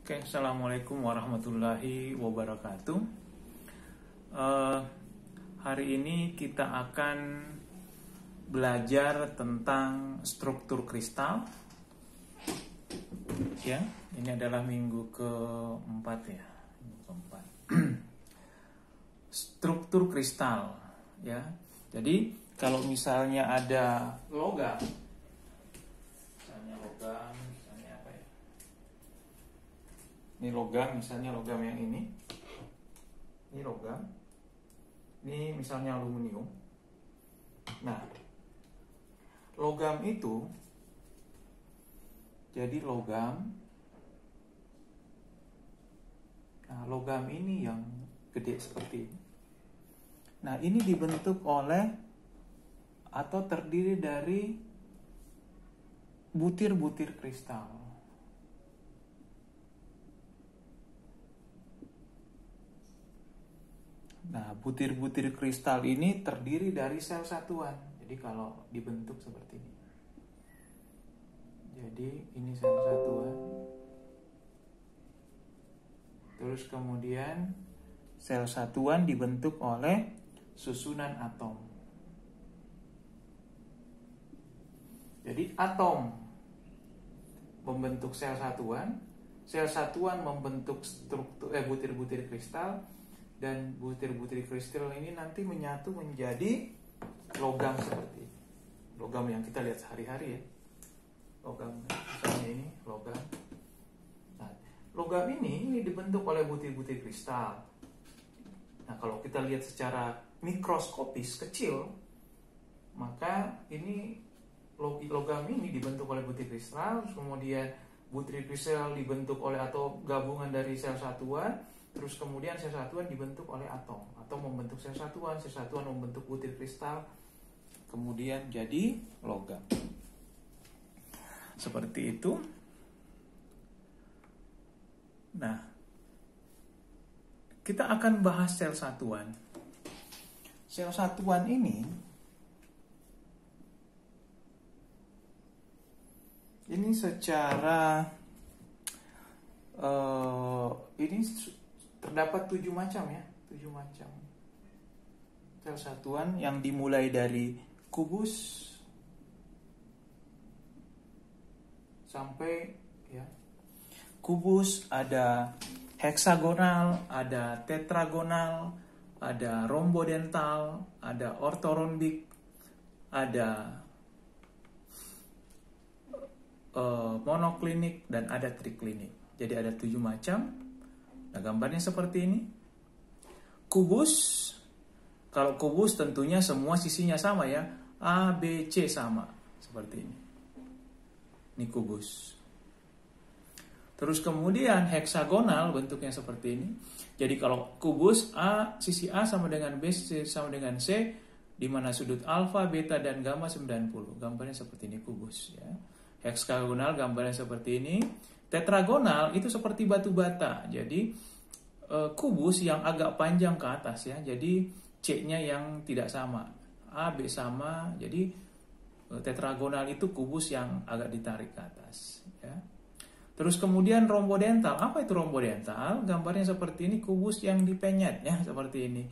Oke, Assalamualaikum warahmatullahi wabarakatuh. Hari ini kita akan belajar tentang struktur kristal. Ya, ini adalah minggu keempat ya, minggu keempat. Struktur kristal, ya. Jadi kalau misalnya ada logam, misalnya apa ya? Ini logam, misalnya logam yang ini. Ini logam. Ini misalnya aluminium. Nah, logam itu jadi logam. Nah, logam ini yang gede seperti ini. Nah, ini dibentuk oleh atau terdiri dari butir-butir kristal. Nah, butir-butir kristal ini terdiri dari sel satuan. Jadi kalau dibentuk seperti ini. Jadi ini sel satuan. Terus kemudian sel satuan dibentuk oleh susunan atom. Jadi atom membentuk sel satuan membentuk struktur butir-butir kristal. Dan butir-butir kristal ini nanti menyatu menjadi logam seperti ini. Logam yang kita lihat sehari-hari ya. Logam, misalnya ini logam. Nah, logam ini dibentuk oleh butir-butir kristal. Nah, kalau kita lihat secara mikroskopis kecil, maka ini logam ini dibentuk oleh butir kristal, kemudian butir kristal dibentuk oleh atau gabungan dari sel satuan. Terus kemudian sel satuan dibentuk oleh atom. Atom membentuk sel satuan membentuk butir kristal, kemudian jadi logam. Seperti itu. Nah, kita akan bahas sel satuan. Sel satuan ini secara ini terdapat 7 macam ya, 7 macam sel satuan yang dimulai dari kubus sampai ya. Kubus ada heksagonal, ada tetragonal, ada rombodental, ada ortorhombic, ada monoklinik dan ada triklinik. Jadi ada 7 macam. Nah, gambarnya seperti ini. Kubus, kalau kubus tentunya semua sisinya sama ya. A, B, C sama. Seperti ini. Ini kubus. Terus kemudian heksagonal bentuknya seperti ini. Jadi kalau kubus A, sisi A sama dengan B, sisi sama dengan C, di mana sudut alfa, beta, dan gamma 90. Gambarnya seperti ini kubus ya. Heksagonal gambarnya seperti ini. Tetragonal itu seperti batu bata. Jadi kubus yang agak panjang ke atas ya. Jadi C-nya yang tidak sama. A, B sama. Jadi tetragonal itu kubus yang agak ditarik ke atas ya. Terus kemudian rombodental. Apa itu rombodental? Gambarnya seperti ini, kubus yang dipenyet ya, seperti ini.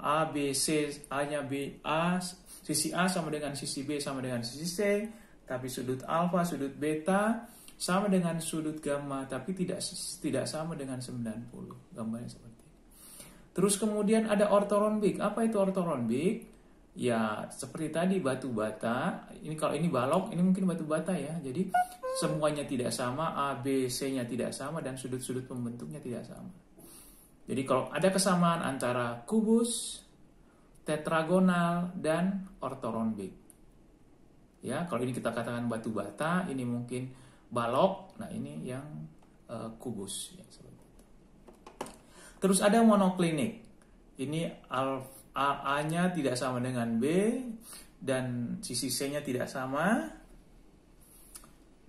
A, B, C, A-nya B, A, sisi A sama dengan sisi B sama dengan sisi C, tapi sudut alfa, sudut beta sama dengan sudut gamma, tapi tidak sama dengan 90. Gambarnya seperti ini. Terus kemudian ada ortorhombic. Apa itu ortorhombic? Ya, seperti tadi batu bata. Ini kalau ini balok, ini mungkin batu bata ya. Jadi semuanya tidak sama, A, B, C-nya tidak sama, dan sudut-sudut pembentuknya tidak sama. Jadi kalau ada kesamaan antara kubus, tetragonal, dan ortorhombic. Ya, kalau ini kita katakan batu bata, ini mungkin balok, nah ini yang kubus ya, seperti itu. Terus ada monoklinik. Ini A-nya tidak sama dengan B, dan sisi C-nya tidak sama,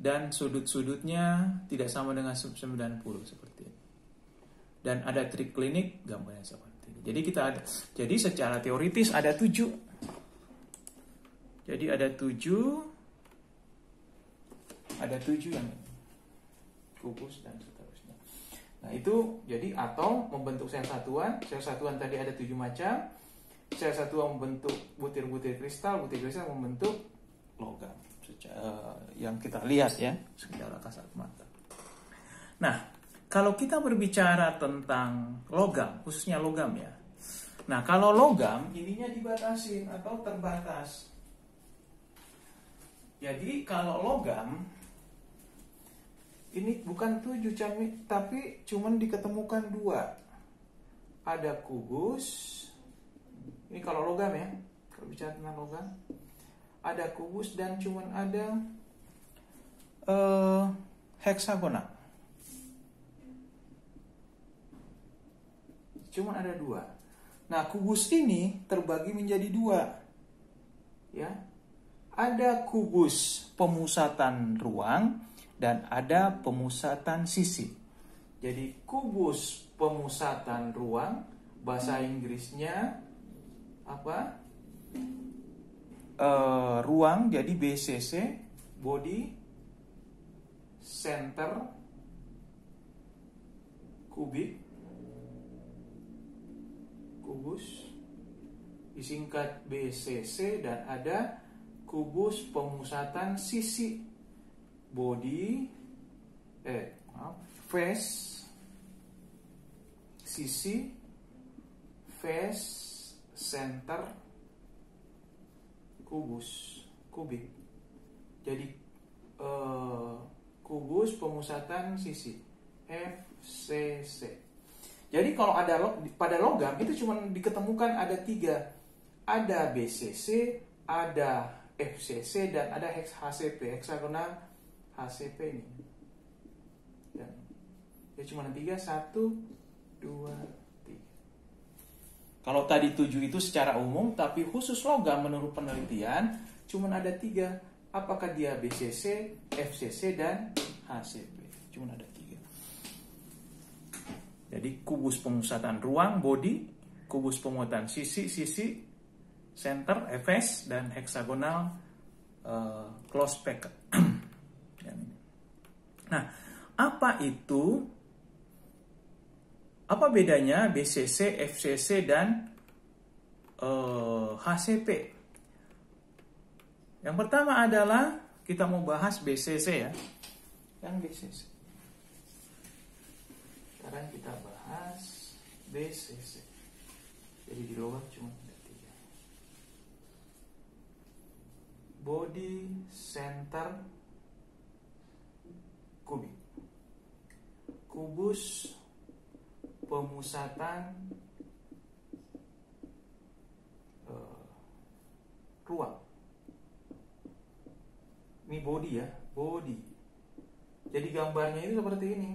dan sudut-sudutnya tidak sama dengan 90 seperti ini. Dan ada triklinik, gambarnya seperti ini. Jadi secara teoritis ada 7. Jadi ada 7 yang ini. kubus dan seterusnya. Nah itu jadi atom membentuk sel satuan tadi ada 7 macam, sel satuan membentuk butir-butir kristal membentuk logam yang kita lihat ya secara kasat mata. Nah kalau kita berbicara tentang logam, khususnya logam ya, nah kalau logam ininya dibatasi atau terbatas. Jadi kalau logam ini bukan 7 tapi cuman diketemukan 2. Ada kubus. Ini kalau logam ya. Kalau bicara tentang logam, ada kubus dan cuman ada heksagonal. Cuman ada 2. Nah, kubus ini terbagi menjadi 2. Ya. Ada kubus pemusatan ruang dan ada pemusatan sisi. Jadi kubus pemusatan ruang, bahasa Inggrisnya apa? Ruang, jadi BCC, body center kubik, kubus disingkat BCC, dan ada kubus pemusatan sisi, body face, sisi, face, center, kubik. Jadi kubus pemusatan sisi, FCC. Jadi kalau ada pada logam itu cuma diketemukan ada 3. Ada BCC, ada FCC, dan ada HCP, heksagonal HCP ini. Dan ya cuma 3, 1, 2, 3. Kalau tadi 7 itu secara umum, tapi khusus logam menurut penelitian cuma ada 3. Apakah dia BCC, FCC, dan HCP? Cuma ada 3. Jadi kubus pemusatan ruang, body, kubus pemusatan sisi, center, FS, dan heksagonal close packet. Nah, apa bedanya BCC, FCC, dan HCP? Yang pertama adalah kita mau bahas BCC ya. Yang BCC. Sekarang kita bahas BCC. Jadi di logam cuma ada 3. Body center kubik. Kubus pemusatan ruang. Ini body ya, body. Jadi gambarnya itu seperti ini.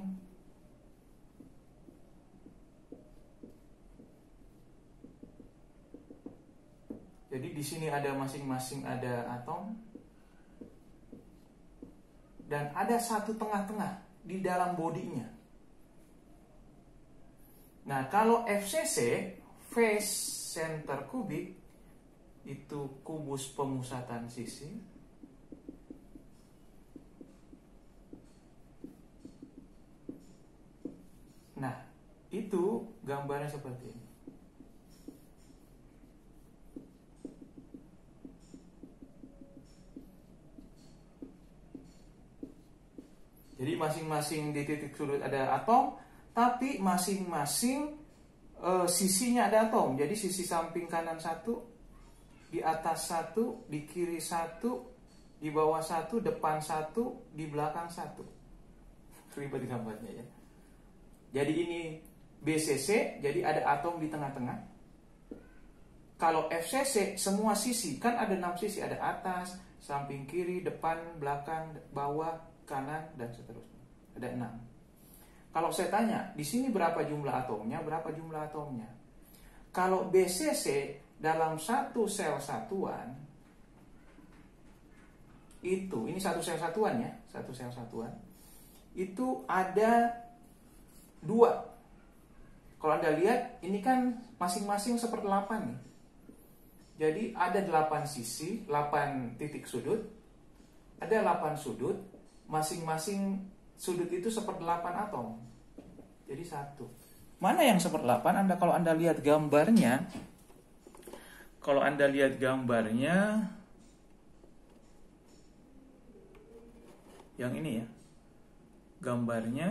Jadi di sini ada masing-masing ada atom dan ada satu tengah-tengah di dalam bodinya. Nah, kalau FCC, face center kubik, itu kubus pemusatan sisi. Nah, itu gambarnya seperti ini. Jadi masing-masing di titik sudut ada atom, tapi masing-masing sisinya ada atom. Jadi sisi samping kanan 1, di atas 1, di kiri 1, di bawah 1, depan 1, di belakang 1. Ribet gambarnya ya. Jadi ini BCC, jadi ada atom di tengah-tengah. Kalau FCC, semua sisi, kan ada 6 sisi, ada atas, samping kiri, depan, belakang, bawah, kanan, dan seterusnya. Ada 6. Kalau saya tanya, di sini berapa jumlah atomnya? Berapa jumlah atomnya? Kalau BCC dalam satu sel satuan, ini satu sel satuan ya, satu sel satuan, itu ada 2. Kalau Anda lihat, ini kan masing-masing 1/8 nih. Jadi ada 8 sisi, 8 titik sudut, ada 8 sudut, masing-masing sudut itu 1/8 atom. Jadi 1. Mana yang 1/8? Kalau Anda lihat gambarnya, yang ini ya. Gambarnya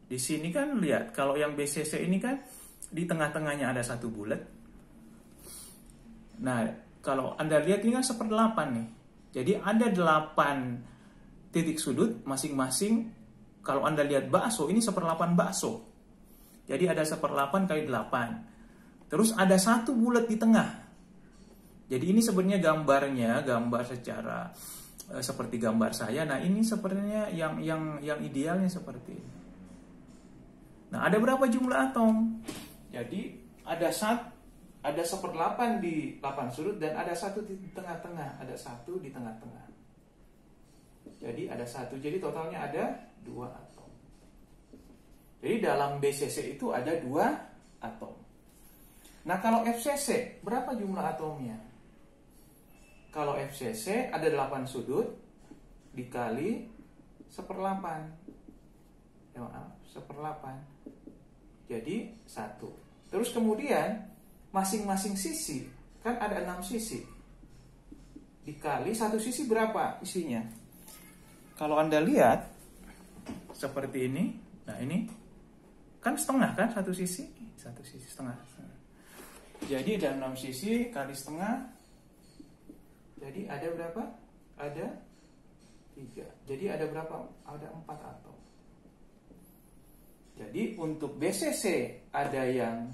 di sini kan lihat, kalau yang BCC ini kan di tengah-tengahnya ada satu bulat. Nah, kalau Anda lihat ini kan 1/8 nih. Jadi ada 8 titik sudut masing-masing. Kalau Anda lihat bakso, ini 1/8 bakso. Jadi ada 1/8 kali 8. Terus ada satu bulat di tengah. Jadi ini sebenarnya gambar secara seperti gambar saya. Nah, ini sepertinya yang idealnya seperti ini. Nah, ada berapa jumlah atom? Jadi ada 1/8 di 8 sudut dan ada 1 di tengah-tengah. Ada 1 di tengah-tengah. Jadi ada 1. Jadi totalnya ada 2 atom. Jadi dalam BCC itu ada 2 atom. Nah, kalau FCC berapa jumlah atomnya? Kalau FCC ada 8 sudut dikali 1/8. Ya, 1/8. Jadi 1. Terus kemudian masing-masing sisi kan ada 6 sisi. Dikali satu sisi berapa isinya? Kalau Anda lihat seperti ini. Nah, ini kan setengah kan satu sisi setengah. Jadi ada 6 sisi kali setengah. Jadi ada berapa? Ada 3. Jadi ada berapa? Ada 4 atom. Jadi untuk BCC ada yang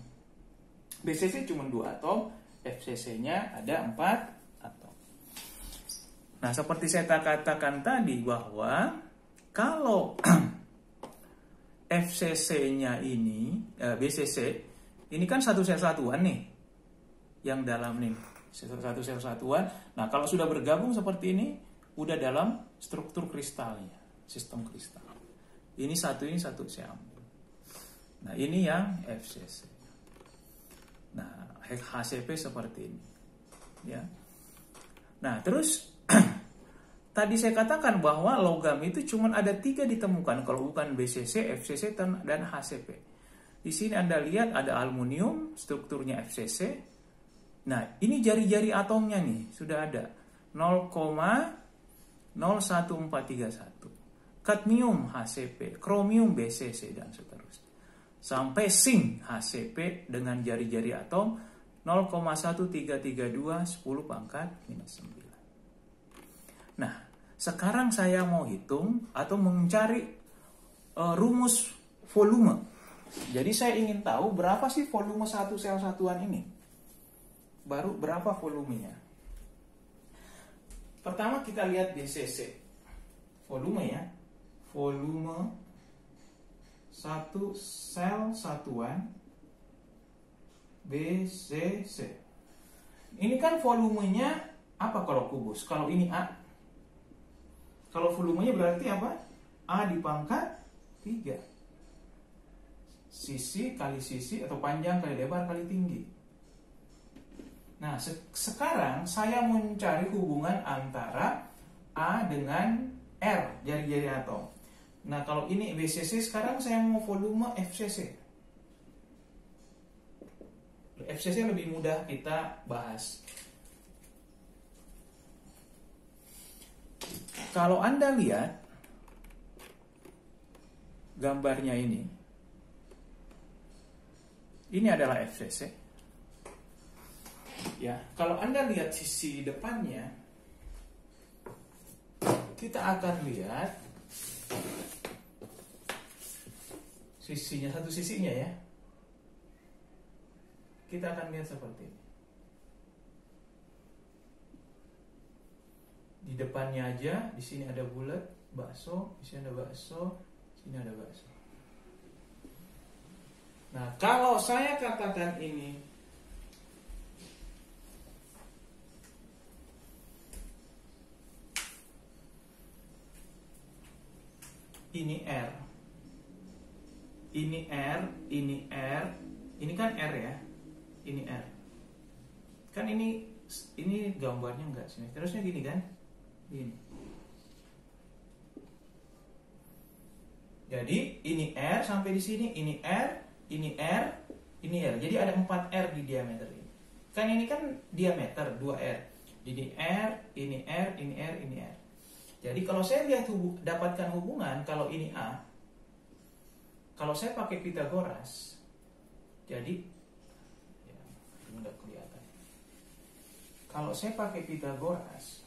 BCC cuma 2 atom, FCC-nya ada 4 atom. Nah, seperti saya katakan tadi bahwa kalau FCC-nya ini, BCC ini kan satu sel satuan nih, yang dalam nih satu sel satuan. Nah, kalau sudah bergabung seperti ini, udah dalam struktur kristalnya, sistem kristal. Ini satu saya ambil. Nah, ini yang FCC. Nah, HCP seperti ini, ya. Nah, terus tadi saya katakan bahwa logam itu cuma ada 3 ditemukan kalau bukan BCC, FCC, dan HCP. Di sini Anda lihat ada aluminium, strukturnya FCC. Nah, ini jari-jari atomnya nih, sudah ada 0,01431. Kadmium HCP, kromium BCC, dan seterusnya. Sampai zinc HCP dengan jari-jari atom 0,1332 10⁻⁹. Nah, sekarang saya mau hitung atau mencari rumus volume. Jadi saya ingin tahu berapa sih volume satu sel satuan ini. Baru berapa volumenya. Pertama kita lihat BCC. Volume ya. Volume satu sel satuan BCC. Ini kan volumenya apa kalau kubus? Kalau ini A. Kalau volumenya berarti apa? A dipangkat 3. Sisi kali sisi atau panjang kali lebar kali tinggi. Nah, sekarang saya mencari hubungan antara A dengan R, jari-jari atom. Nah, kalau ini BCC, sekarang saya mau volume FCC. FCC lebih mudah kita bahas. Kalau Anda lihat gambarnya ini adalah FCC. Ya, kalau Anda lihat sisi depannya, kita akan lihat sisinya, satu sisinya ya. Kita akan lihat seperti ini. Di depannya aja, di sini ada bulat, bakso, di sini ada bakso, di sini ada bakso. Nah, kalau saya katakan ini R, ini R, ini kan R ya, ini R. Kan ini gambarnya enggak sih, terusnya gini kan, gini. Jadi ini R sampai di sini, ini R, ini R, ini R. Jadi ada 4 R di diameter ini. Kan ini kan diameter 2 R. Jadi R, ini R, ini R, ini R. Jadi kalau saya lihat dapatkan hubungan, kalau ini A, kalau saya pakai Pythagoras, jadi ya, ini nggak kelihatan. Kalau saya pakai Pythagoras,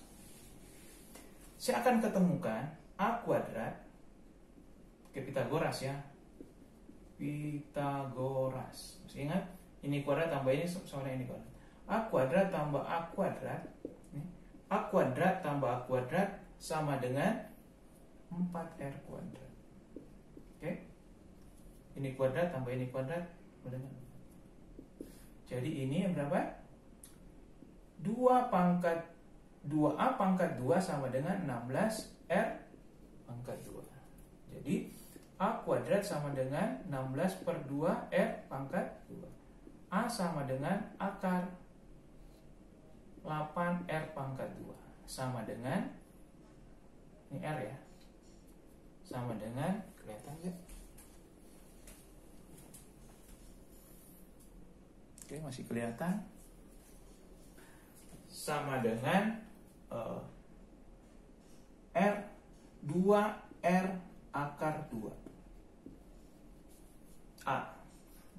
saya akan ketemukan A kuadrat, ke Pythagoras ya, Pythagoras. Masih ingat? Ini kuadrat tambah ini sama dengan ini kuadrat. A kuadrat tambah A kuadrat, A kuadrat tambah A kuadrat sama dengan 4R kuadrat. Oke? Ini kuadrat tambah ini kuadrat sama dengan 4. Jadi ini berapa? 2A pangkat 2 sama dengan 16R pangkat 2. Jadi A kuadrat sama dengan 16 per 2 R pangkat 2. A sama dengan akar 8 R pangkat 2. Sama dengan, ini R ya, sama dengan, kelihatan nggak? Oke, masih kelihatan. Sama dengan R 2R akar 2 A.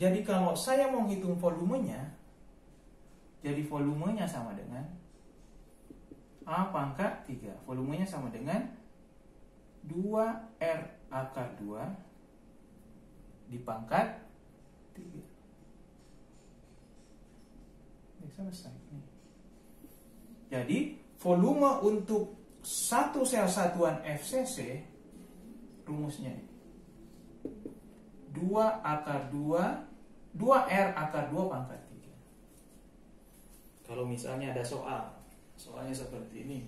Jadi kalau saya mau hitung volumenya, jadi volumenya sama dengan A pangkat 3. Volumenya sama dengan 2R akar 2 dipangkat 3. Ini selesai. Jadi volume untuk satu sel satuan FCC, rumusnya 2 akar 2 2R akar 2 pangkat 3. Kalau misalnya ada soalnya seperti ini,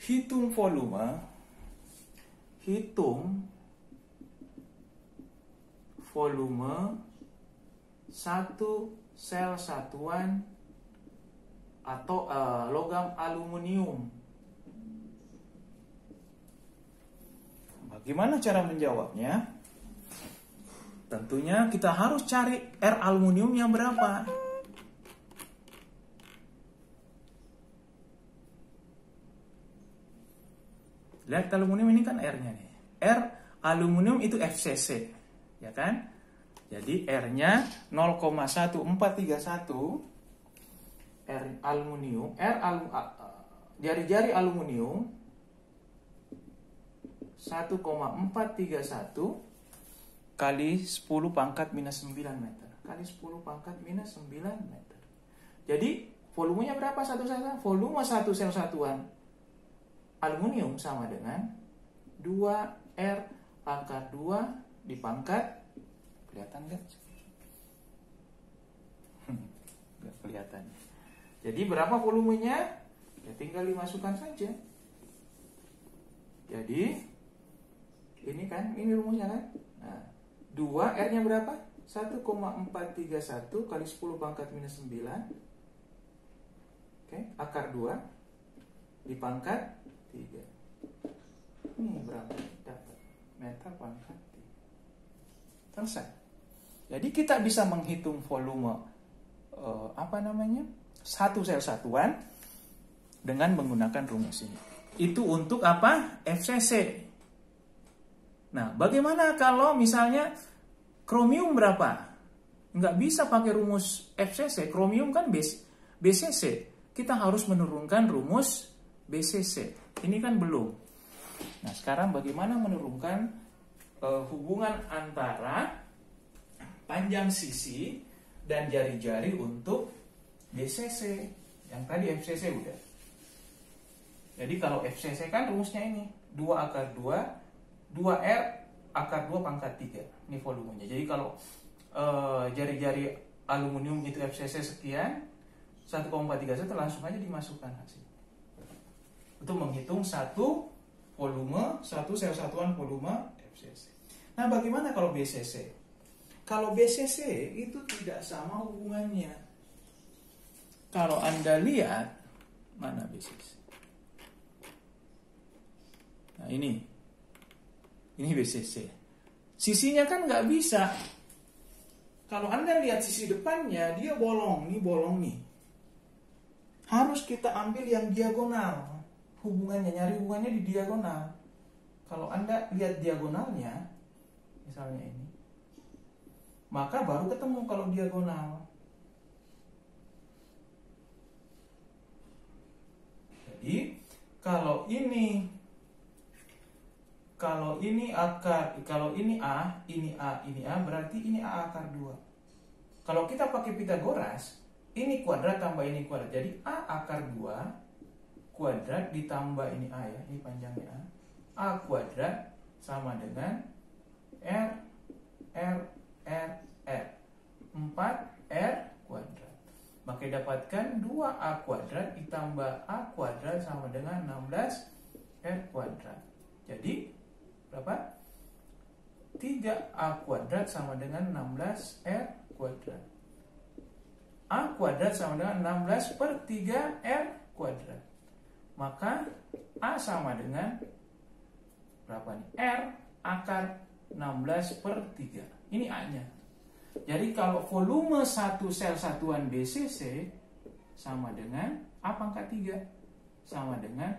hitung volume satu sel satuan atau logam aluminium. Bagaimana cara menjawabnya? Tentunya kita harus cari R aluminium yang berapa. Lihat aluminium ini kan R-nya nih. R aluminium itu FCC, ya kan? Jadi R-nya 0,1431. R aluminium, jari-jari aluminium 1,431 kali 10 pangkat minus 9 meter. Kali 10 pangkat minus 9 meter. Jadi volumenya berapa satu sel? Volume satu sel satuan aluminium sama dengan 2R akar 2 dipangkat, kelihatan nggak? Nggak kelihatan. Jadi berapa volumenya? Ya tinggal dimasukkan saja. Jadi ini kan, ini rumusnya kan. Nah, 2 R-nya berapa? 1,431 kali 10 pangkat minus 9. Oke, akar 2 dipangkat 3. Ini berapa? Dapat meter pangkat 3. Selesai. Jadi kita bisa menghitung volume satu sel satuan dengan menggunakan rumus ini. Itu untuk apa? FCC. Nah, bagaimana kalau misalnya kromium berapa? Nggak bisa pakai rumus FCC. Kromium kan BCC. Kita harus menurunkan rumus BCC. Ini kan belum. Nah, sekarang bagaimana menurunkan hubungan antara panjang sisi dan jari-jari untuk BCC. Yang tadi FCC udah. Jadi kalau FCC kan rumusnya ini 2 akar 2 2R akar 2 pangkat 3. Ini volumenya. Jadi kalau jari-jari aluminium itu FCC sekian, 1,431 langsung aja dimasukkan hasil. Untuk menghitung satu sel satuan volume FCC. Nah, bagaimana kalau BCC? Kalau BCC itu tidak sama hubungannya. Kalau Anda lihat, mana BCC? Nah, ini. Ini BCC. Sisinya kan nggak bisa. Kalau Anda lihat sisi depannya, dia bolong nih. Harus kita ambil yang diagonal. Nyari hubungannya di diagonal. Kalau Anda lihat diagonalnya, misalnya ini, maka baru ketemu kalau diagonal. Jadi, kalau ini A, berarti ini A akar 2. Kalau kita pakai Pitagoras, ini kuadrat tambah ini kuadrat. Jadi A akar 2 kuadrat ditambah ini A ya, ini panjangnya A kuadrat sama dengan R 4R kuadrat. Maka dapatkan 2A kuadrat ditambah A kuadrat sama dengan 16R kuadrat. Jadi berapa? 3A kuadrat sama dengan 16R kuadrat. A kuadrat sama dengan 16 per 3R kuadrat. Maka A sama dengan berapa nih? R akar 16 per 3. Ini A-nya. Jadi kalau volume satu sel satuan BCC sama dengan A pangkat 3. Sama dengan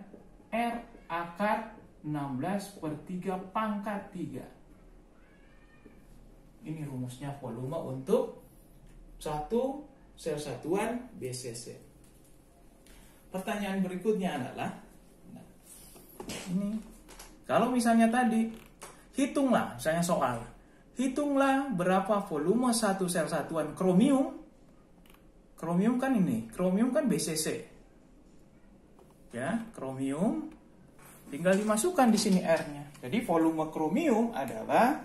R akar 16 per 3 pangkat 3. Ini rumusnya volume untuk satu sel satuan BCC. Pertanyaan berikutnya adalah, ini kalau misalnya tadi, hitunglah, misalnya soal, hitunglah berapa volume satu sel satuan kromium. Kromium kan ini, kromium kan BCC. Ya, kromium tinggal dimasukkan di sini R-nya. Jadi volume kromium adalah,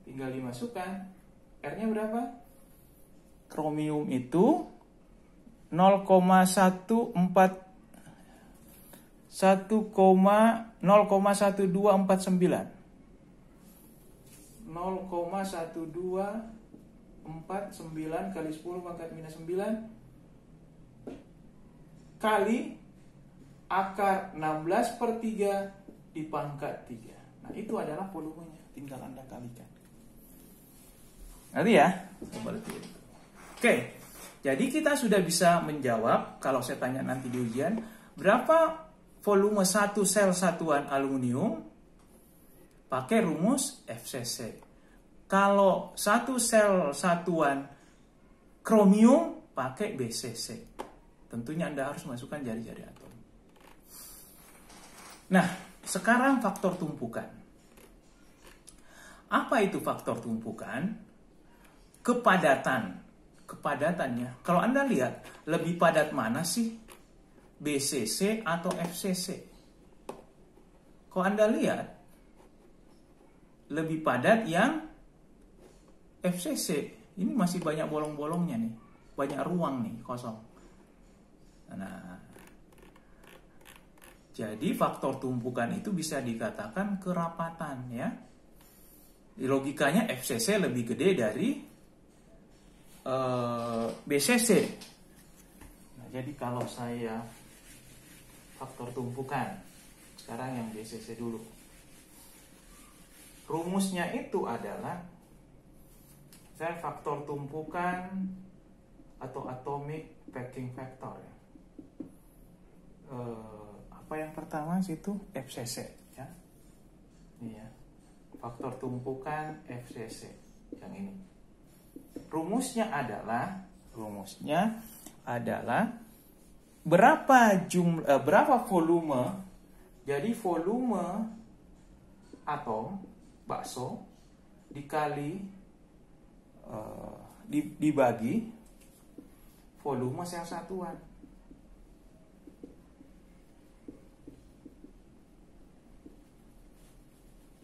tinggal dimasukkan, R-nya berapa? Kromium itu 0,1249 kali 10 pangkat minus 9 kali akar 16 per 3 di pangkat 3. Nah, itu adalah volumenya. Tinggal Anda kalikan. Nanti ya. Oke. Jadi kita sudah bisa menjawab, kalau saya tanya nanti di ujian, berapa volume satu sel satuan aluminium pakai rumus FCC. Kalau satu sel satuan kromium pakai BCC. Tentunya Anda harus masukkan jari-jari atom. Nah, sekarang faktor tumpukan. Apa itu faktor tumpukan? Kepadatannya. Kalau Anda lihat, lebih padat mana sih? BCC atau FCC? Kalau Anda lihat, lebih padat yang FCC. Ini masih banyak bolong-bolongnya nih. Banyak ruang nih, kosong. Nah, jadi faktor tumpukan itu bisa dikatakan kerapatan ya. Logikanya FCC lebih gede dari BCC. Nah, jadi kalau saya faktor tumpukan, sekarang yang BCC dulu. Rumusnya itu adalah saya faktor tumpukan atau atomic packing factor ya. Apa yang pertama situ? FCC ya. Ini ya. Faktor tumpukan FCC yang ini. Rumusnya adalah berapa volume. Jadi volume atom bakso dikali dibagi volume sel satuan.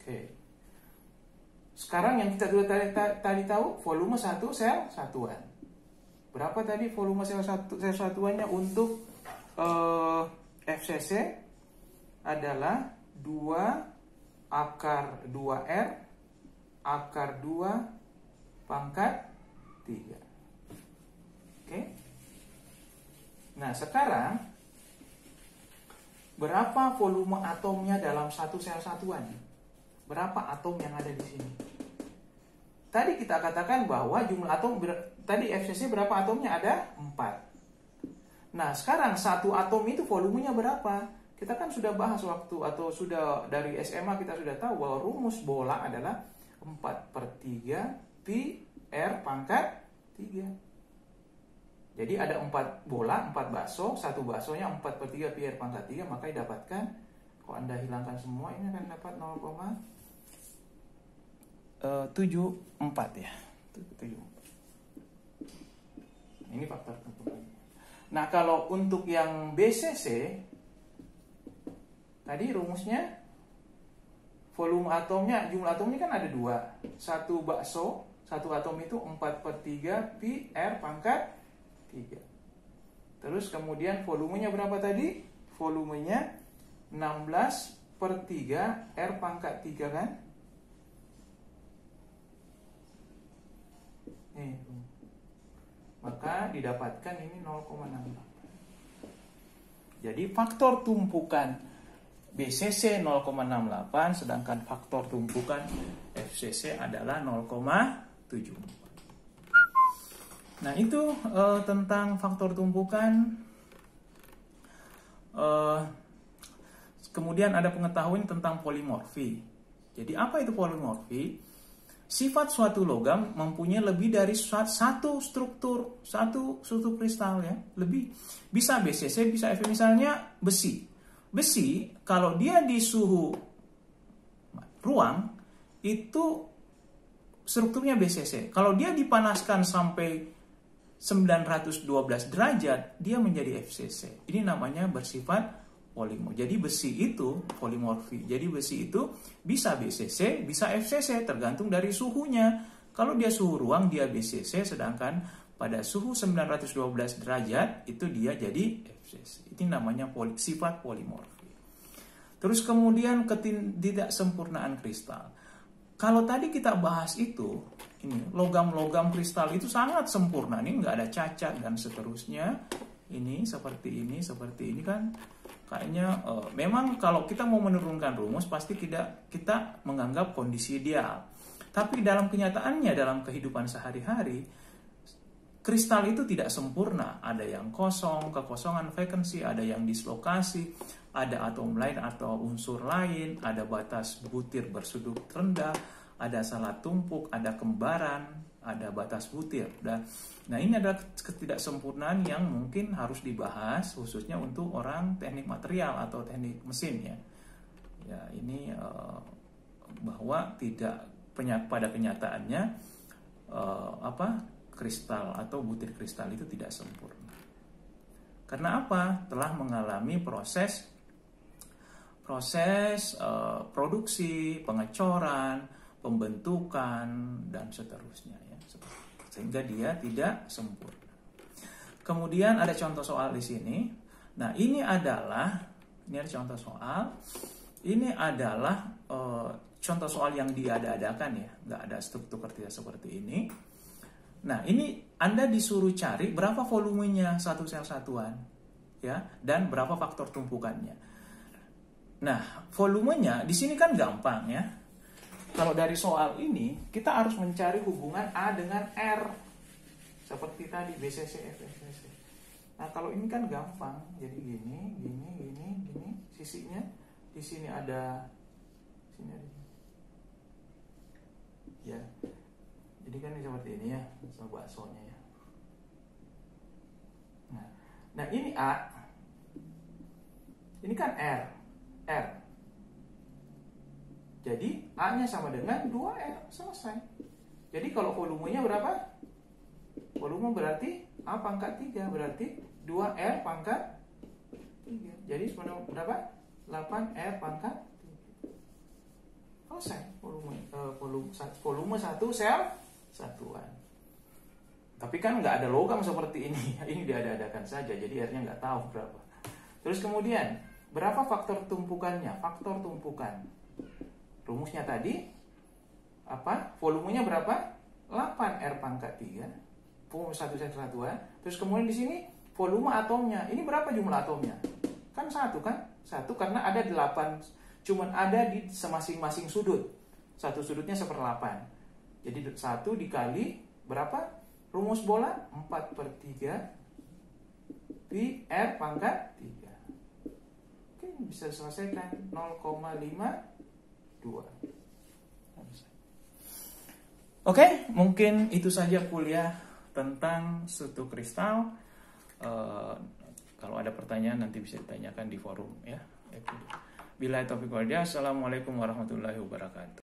Oke. Sekarang yang kita tadi tahu volume satu sel satuan. Berapa tadi volume sel satuannya untuk FCC? Adalah 2 akar 2R akar 2 pangkat 3. Oke. Nah, sekarang berapa volume atomnya dalam satu sel satuan? Berapa atom yang ada di sini? Tadi kita katakan bahwa jumlah atom, tadi FCC berapa atomnya? Ada 4. Nah, sekarang satu atom itu volumenya berapa? Kita kan sudah bahas waktu, atau sudah dari SMA kita sudah tahu bahwa rumus bola adalah 4/3 pi R pangkat 3. Jadi ada 4 bola, 4 bakso, satu baksonya 4/3 pi R pangkat 3, maka didapatkan, kalau Anda hilangkan semua, ini akan dapat 0,74 ya. 74. Ini faktor tumpukan. Nah, kalau untuk yang BCC, tadi rumusnya, volume atomnya, jumlah atomnya kan ada 2. Satu bakso, satu atom itu 4/3 pi R pangkat 3. Terus kemudian volumenya berapa tadi? Volumenya 16/3 R pangkat 3 kan? Nih. Maka didapatkan ini 0,68. Jadi faktor tumpukan BCC 0,68, sedangkan faktor tumpukan FCC adalah 0,74. Nah, itu tentang faktor tumpukan. Kemudian ada pengetahuan tentang polimorfi. Jadi apa itu polimorfi? Sifat suatu logam mempunyai lebih dari satu struktur kristal ya, lebih. Bisa BCC, bisa Fe. Misalnya besi. Besi kalau dia di suhu ruang itu strukturnya BCC. Kalau dia dipanaskan sampai 912 derajat, dia menjadi FCC. Ini namanya bersifat polimorf. Jadi besi itu polimorfi. Jadi besi itu bisa BCC, bisa FCC, tergantung dari suhunya. Kalau dia suhu ruang, dia BCC, sedangkan pada suhu 912 derajat, itu dia jadi FCC. Ini namanya sifat polimorfi. Terus kemudian ketidaksempurnaan kristal. Kalau tadi kita bahas itu, ini logam-logam kristal itu sangat sempurna. Ini nggak ada cacat dan seterusnya. Ini seperti ini kan. Kayaknya memang kalau kita mau menurunkan rumus pasti kita menganggap kondisi ideal. Tapi dalam kenyataannya, dalam kehidupan sehari-hari, kristal itu tidak sempurna. Ada yang kosong, kekosongan, vacancy, ada yang dislokasi, ada atom lain atau unsur lain, ada batas butir bersudut rendah, ada salah tumpuk, ada kembaran, ada batas butir. Nah, ini adalah ketidaksempurnaan yang mungkin harus dibahas khususnya untuk orang teknik material atau teknik mesin ya. Ya, ini bahwa pada kenyataannya kristal atau butir kristal itu tidak sempurna. Karena apa? Telah mengalami proses produksi, pengecoran, pembentukan dan seterusnya ya. Sehingga dia tidak sempurna. Kemudian ada contoh soal di sini. Nah, ini ada contoh soal. Ini adalah contoh soal yang diada-adakan ya, nggak ada struktur tidak seperti ini. Nah, ini Anda disuruh cari berapa volumenya satu sel satuan ya, dan berapa faktor tumpukannya. Nah, volumenya di sini kan gampang ya. Kalau dari soal ini, kita harus mencari hubungan A dengan R. Seperti tadi, BCC, FCC. Nah, kalau ini kan gampang. Jadi gini. Sisinya, di sini ada. Ya. Jadi kan seperti ini ya, sama baksonya ya. Nah, ini A. Ini kan R. Jadi A-nya sama dengan 2R, selesai. Jadi kalau volumenya berapa? Volume berarti A pangkat 3, berarti 2R pangkat 3. Jadi sebenarnya berapa? 8R pangkat 3. Selesai volume satu sel satuan. Tapi kan nggak ada logam seperti ini. Ini diada-adakan saja, jadi R-nya nggak tahu berapa. Terus kemudian, berapa faktor tumpukannya? Faktor tumpukan. Rumusnya tadi apa? Volumenya berapa? 8R pangkat 3. Volume satu sel satuan. Terus kemudian di sini volume atomnya. Ini berapa jumlah atomnya? Kan 1 kan? 1 karena ada 8. Cuman ada di masing-masing sudut. satu sudutnya 1/8. Jadi 1 dikali berapa? Rumus bola 4/3 pi R pangkat 3. Oke, bisa selesaikan 0,52. Oke, mungkin itu saja kuliah tentang struktur kristal. Kalau ada pertanyaan nanti bisa ditanyakan di forum ya. Bila taufiq wal hidayah. Assalamualaikum warahmatullahi wabarakatuh.